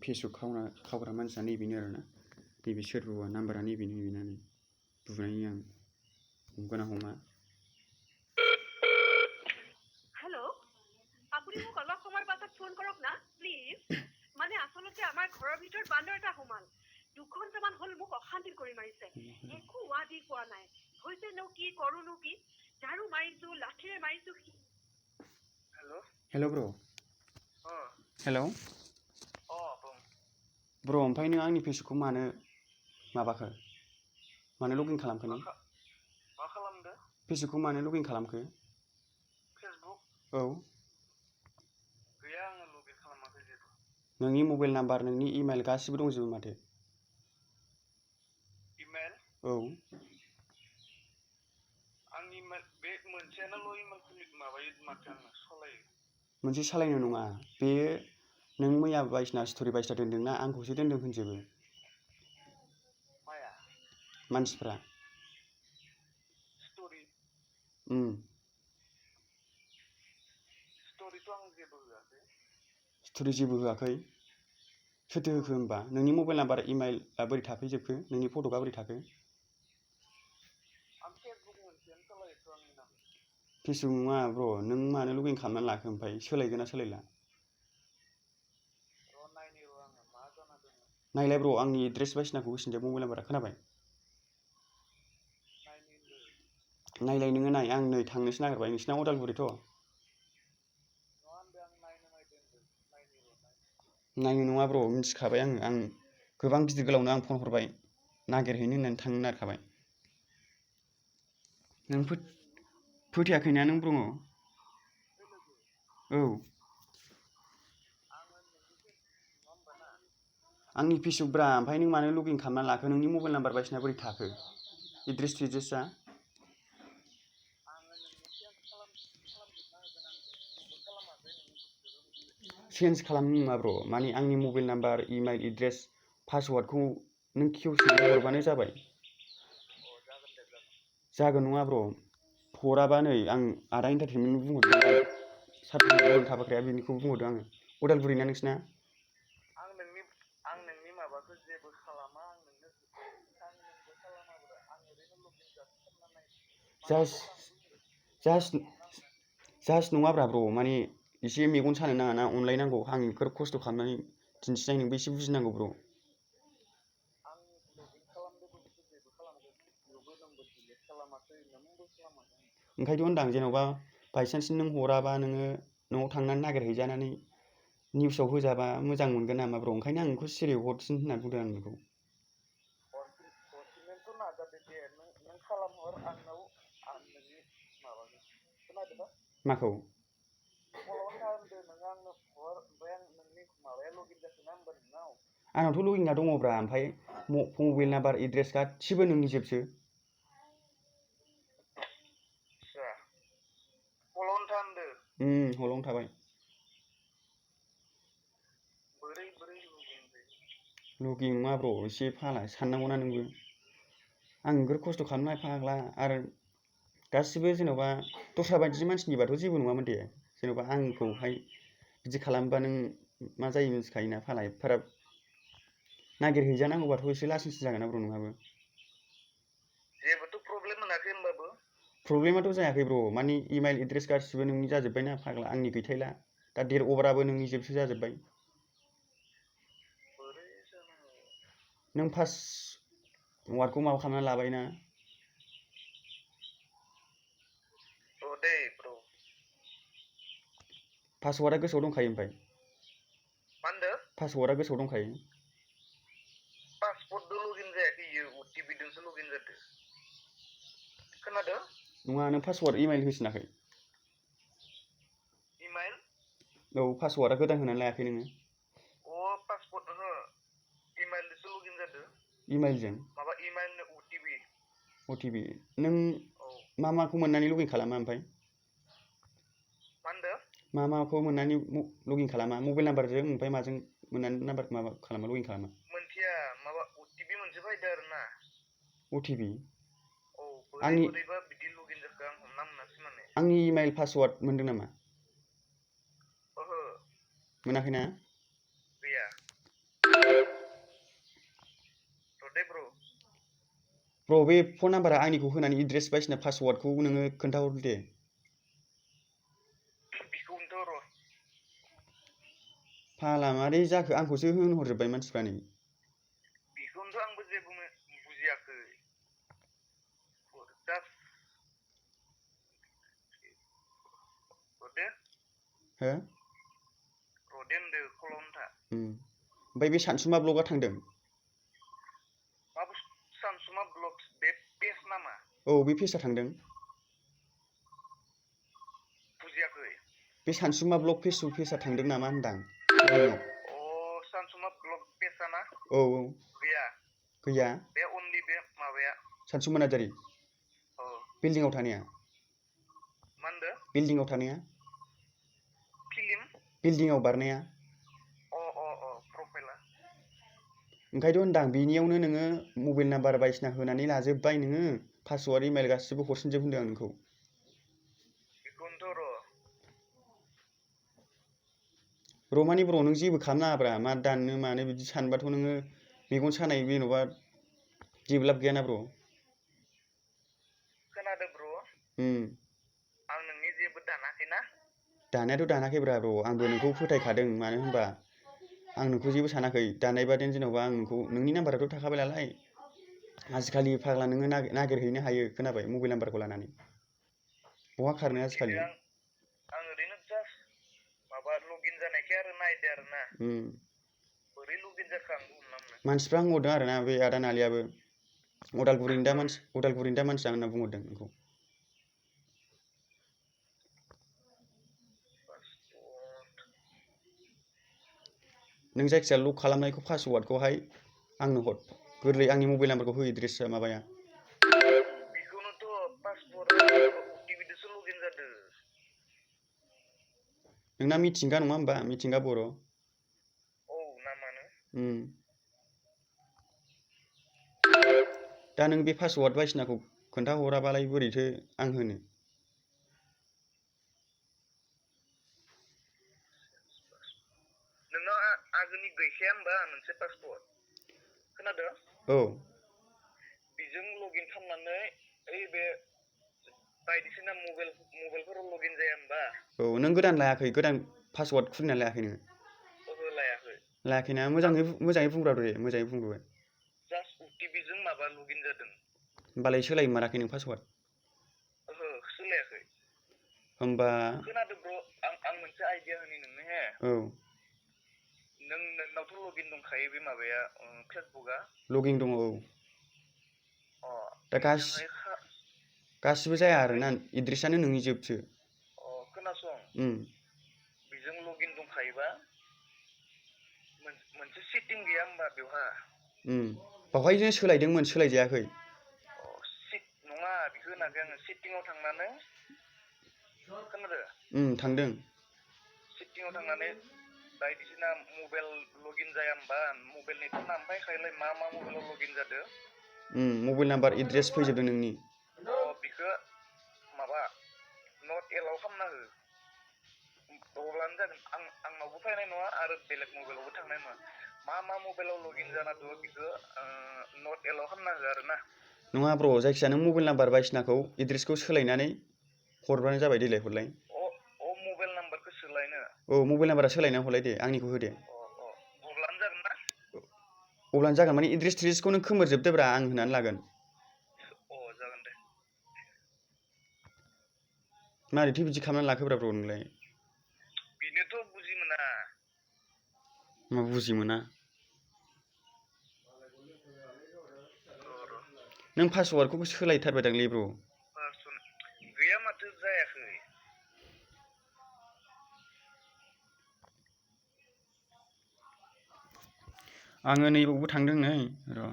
Facebook खावग्रा मानसिया नैबेनो आरोना नैबे सोर बुआ नाम्बारा नैबेनो होननानै बुनायनि आं हमगोना हमा हेलो আপুনি মোক অলপ সময়ৰ পাছত ফোন কৰক না প্লিজ মানে আসলতে আমাৰ ঘৰৰ ভিতৰত বান্দৰ এটা সোমাল 2 ঘণ্টামান হ'ল মোক অশান্তি কৰি মাৰিছে একো ৱাদি কোৱা নাই হৈছে নো কি কৰো নো কি ঝাড়ু মাৰিছো লাঠিৰে মাৰিছো हेलो ब्रो हेलो ब्रो ओमफ्राय नों आंनि फेसबुकखौ मानो माबाखो मानो लगिन खालामखो नों मा खालामदो फेसबुकखौ मानो लगिन खालामखो फेसबुक औ गैया आङो लगिन खालामाखै जेबो नोंनि मबाइल नाम्बार नोंनि इमेल गासिबो दंजोबो माथो इमेल औ आंनि बे मोनसेयानोल' इमेल माबायो माथो आङो सालायो मोनसे सालायनो नङा बेयो नों मैया बायसिना स्ट'रि बायसिना दोन्दोंना आंखौसो दोन्दों होनजोबो माया मानसिफ्रा स्ट'रि स्ट'रिथ' आं जेबो होआखै स्ट'रि जेबो होआखै सोरथो होखो होमबा नोंनि मबाइल नाम्बार इमेलआ बोरै थाफैजोबखो नोंनि फट'आ बोरै थाखो आं फेसबुक मोनसेयानो सालायोथ' आंनि नाम फेसबुक नङा ब्र नों मानो लगिन खालामनानै लाखो ओमफ्राय सोलायगोन ना सोलायला नायनि र' आङो मा जाना दङ नायलाय ब्र आंनि एड्रेस बायसिनाखौ होसिनदो मबाइल नाम्बारा खोनाबाय नायलाय नोङो नाय आं नै थांनोसो नागिरबाय नोंसिना उदालगुरिथ' नायनो नङा ब्र मिथिखाबाय आं गोबां गिदिर गोलावनो आं फन हरबाय नागिरहैनो होननानै थांनो नागिरखाबाय नों फोथायाखैना नों ब्रङ औ आंनि फेसबुक ब्रा ओमफ्राय नों मानो लगिन खालामनानै लाखो नोंनि मबाइल नाम्बार बायसिना बोरै थाखो एड्रेसा चेन्ज खालामनो नङा ब्र माने आंनि मबाइल नाम्बार इमेल एड्रेस पासवार्डखौ नों खेवसेनो हरबानो जाबाय जागोन नङा ब्र हराबा नै आं आदा इन्टारटेनमेन्ट बुंहरदों सार्टिफिकेट थाफाग्राया बेनिखौ बुंहरदों आङो उदालगुरि ना नोंसिना आं नोंनि माबाखौ जेबो खालामा आं नोंनो खालामाब्रा आं ओरैनो लगिन जास्ट नङाब्रा ब्र माने एसे मेगन सानो नाङा ना अनलायनांगौ आं बेफोर खस्थ' खालामनानै दिन्थिनाय नोंबो एसे बुजिनांगौ ब्र आं लगिन खालामदोंबो जेबो खालामाखै भिडिअबो नंबो डिलिट खालामाखै नोंबो खालामाखै ओंखायनोथ' होनदां जेन'बा बायसान्स नों हराबा नोङो न'आव थांनानै नागिरहैजानानै निउसाव होजाबा मोजां मोनगोन नामा ब्र ओंखायनो आं नोंखौ सिरियाव हरफिन होनना बुंदों आं नोंखौ हरफिननोथ' नाजादो दे नों खालामहर आंनाव आं नोंनि माबाखौ खोनादोंबा माखौ फल'आवनो था होनदो नों आंनो हर ओमफ्राय आं नोंनि माबाया लगिन जाखोना होमबा नोंनाव आंनावथ' लगिना दङब्रा ओमफ्राय मबाइल नाम्बार एड्रेस गासिबो नोंनि जोबसो हलावनो था होनदो हलावनो थाबाय बोरै लगिन नङा ब्र एसे फाला साननांगौना नोंबो आं नोगोर खस्थ' खालामनाय फाग्ला आरो गासिबो जेन'बा दस्रा बायदि मानसिनिबाथ' जेबो नङामोन दे जेन'बा आंखौहाय बिदि खालामबा नों मा जायो मिथिखायोना फाला एफाराब नागिरहैजानांगौबाथ' एसे लासिंसिन जागोन ना ब्र नोंहाबो जेबोथ' प्रब्लेम मोनाखै होमबाबो प्रब्लेमाथ' जायाखै ब्र माने इमेल एड्रेस गासिबो नोंनि जाजोब्बायना फाग्ला आंनि गैथायला दा देरअभाराबो नोंनि जोबसो जाजोब्बाय नों पासवार्डखौ माबा खालामनानै लाबायना दे ब्र पासवार्डआ गोसोआव दंखायो ओमफ्राय मा होनदों पासवार्डआ गोसोआव दंखायो पासवर्डजों लगिन जायाखै इयो अटिपि जोंसो लगिन जादों खोनादों नङा नों पासवार्ड इमेल होसिनाखै इमेल औ पासवार्डआ गोदान होनानै लायाखै नोङो पासवर्ड इमेलजोंसो लगिन जादों इमेलजों माबा इमेल अटिपि नों मा माखौ मोननानै लगिन खालामा ओमफ्राय मा होनदों माखौ मोननानै लगिन खालामा मबाइल नाम्बारजों ओमफ्राय माजों मोननानै नाम्बार माबा खालामा लगिन खालामा मोनसेया माबा अटिपि मोनसे फैदों आरो ना अटिपि बोरैबा बिदि लगिन जाखो आं हमना मोनासै माने आंनि इमेल पासवार्ड मोनदों नामा ओहो मोनाखैना गैया दे ब्र' ब्र बे फन नाम्बारा आंनिखौ होनानै एड्रेस बायदिसिना पासवार्डखौ नोङो खोन्थाहर दे। बेखौनोथ' र' फाला मारै जाखो आंखौसो होनहरजोब्बाय मानसिफ्रा नै। बेखौनोथ' आंबो जेबो बुजियाखै जास्ट र'दे हो र'दे होनदो खल'नो था ओमफ्राय बे सानसुमा ब्लगआ थांदों? मा बुस्थु सानसुमा ब्लग्स बे पेज नामा? औ बे पेजआ थांदों। बुजियाखै बे सानसुमा ब्लग फेसबुक पेजआ थांदों नामा होनदां? अ सानसुमा ब्लग पेजआ ना? औ गैया गैया बे अनलि बे माबाया सानसुमा नार्जारि औ बिल्डिंआव थानाया? मा होनदो? बिल्डिंआव थानाया? फिलिम बिल्डिंआव बारनाया? अ प्रफाइला ओंखायथ' होनदां बिनियावनो नोङो मबाइल नाम्बार बायदिसिना होनानै लाजोब्बाय नोङो पासवार्ड इमेल गासिबो हरफिनजोब होनदों आं नोंखौ। बेखौनोथ' रमानि ब्र नों जेबो खालामनाङाब्रा मा दाननो मानो बिदि सानबाथ' नोङो मेगन सानाय जेन'बा जेबो लाब गैयाना ब्र। खोनादों ब्र आं नोंनि जेबो दानाखैना? दानायाथ' दानाखैब्रा ब्र आंबो नोंखौ फोथायखादों मानो होनबा आं नोंखौ जेबो सानाखै दानायबादेन जेन'बा आं नोंखौ नोंनि नाम्बाराथ' थाखाबाय नालाय आजिखालि फाग्ला नोङो नागिरहैनो हायो खोनाबाय मबाइल नाम्बारखौ लानानै बहा खारनो आजिखालि। आं ओरैनो जास्ट माबा लगइन जानायखाय आरो नायदो आरो ना बोरै लगइन जाखो आंबो हमना मोना। मानसिफ्रा होनहरदों आरो ना बे आदा नालियाबो अदालगुरिनि दा मानसिया होनना बुंहरदों नोंखौ। नों जायखिजाया लक खालामनायखौ पासवार्डखौहाय आंनो हर गोरलै आंनि मबाइल नाम्बारखौ हो एड्रेसा माबाया। बेखौनोथ' पासवार्डआ अटिपिजोंसो लगइन जादों। नोंना मिथिंगा नङा होमबा मिथिंगा बर'? औ नामानो। दा नों बे पासवार्ड बायदिसिनाखौ खोन्थाहराबालाय बोरैथो आं होनो। नोंनाव आगोलनि गैखाया होमबा मोनसे पासवार्ड खोनादों? औ बेजों लगइन खालामनानै ओइ बे बायदिसिना मबाइलफोराव लगइन जाया होमबा? औ नों गोदान लायाखै गोदान पासवार्ड खुलिनानै लायाखै नोङो? ओहो लायाखै। लायाखैना मोजाङै बुंब्रा दे मोजाङै बुंग्रोबाय। जास्ट अटिपिजों माबा लगइन जादों। होमबालाय सोलायमाराखै नों पासवार्ड? ओहो सोलायाखै। होमबा खोनादों ब्र आं मोनसे आइडिया होनि नोंनो हे। औ नोंनावथ' लगइन दंखायो बे माबाया फेसबुकआ? लगइन दङ औ। दा गासिबो जाया आरोना एड्रेसानो नोंनि जोबसो। खोनासं बेजों लगइन दंखायोबा मोनसे सेटिं गैया होमबा बेवहा? बावहायनो सोलायदोंमोन सोलायजायाखै। नङा बेखौ होनाखै आङो सेटिंआव थांनानै खोनादों? थांदों। सेटिंआव थांनानै बायदिसिना मबाइल लगइन जाया होमबा मबाइलनिथ' नाम फैखायोलै मा मबाइलाव लगइन जादों। मबाइल नाम्बार एड्रेस फैजोबदों नोंनि। बिखौ माबा नट एलाउ खालामना हो अब्लानो जागोन। आंनावबो फैनाय नङा आरो बेलेग मबाइलावबो थांनाय नङा। मा मबाइलाव लगइन जाना दङ बेखौ नट एलाउ खालामना हो आरो ना। नङा ब्र जायखिजाया नों मबाइल नाम्बार बायदिसिनाखौ एड्रेसखौ सोलायनानै हरबानो जाबाय देलाय हरलाय। मबाइल नाम्बारखौ सोलायनो? औ मबाइल नाम्बारा सोलायना हरलाय दे आंनिखौ हो दे। अब्लानो जागोन ना? अब्लानो जागोन माने एड्रेस थेड्रेसखौ नों खोमोरजोबदोब्रा आं होनानै लागोन। जागोन दे। मारैथो बिदि खालामनानै लाखोब्रा ब्र नोंलाय? बेनोथ' बुजि मोना। मा बुजि मोना? नों पासवार्डखौबो सोलायथारबायदांलै ब्र। गैया माथो जायाखै। आङो नैबावबो थांदों नै र'।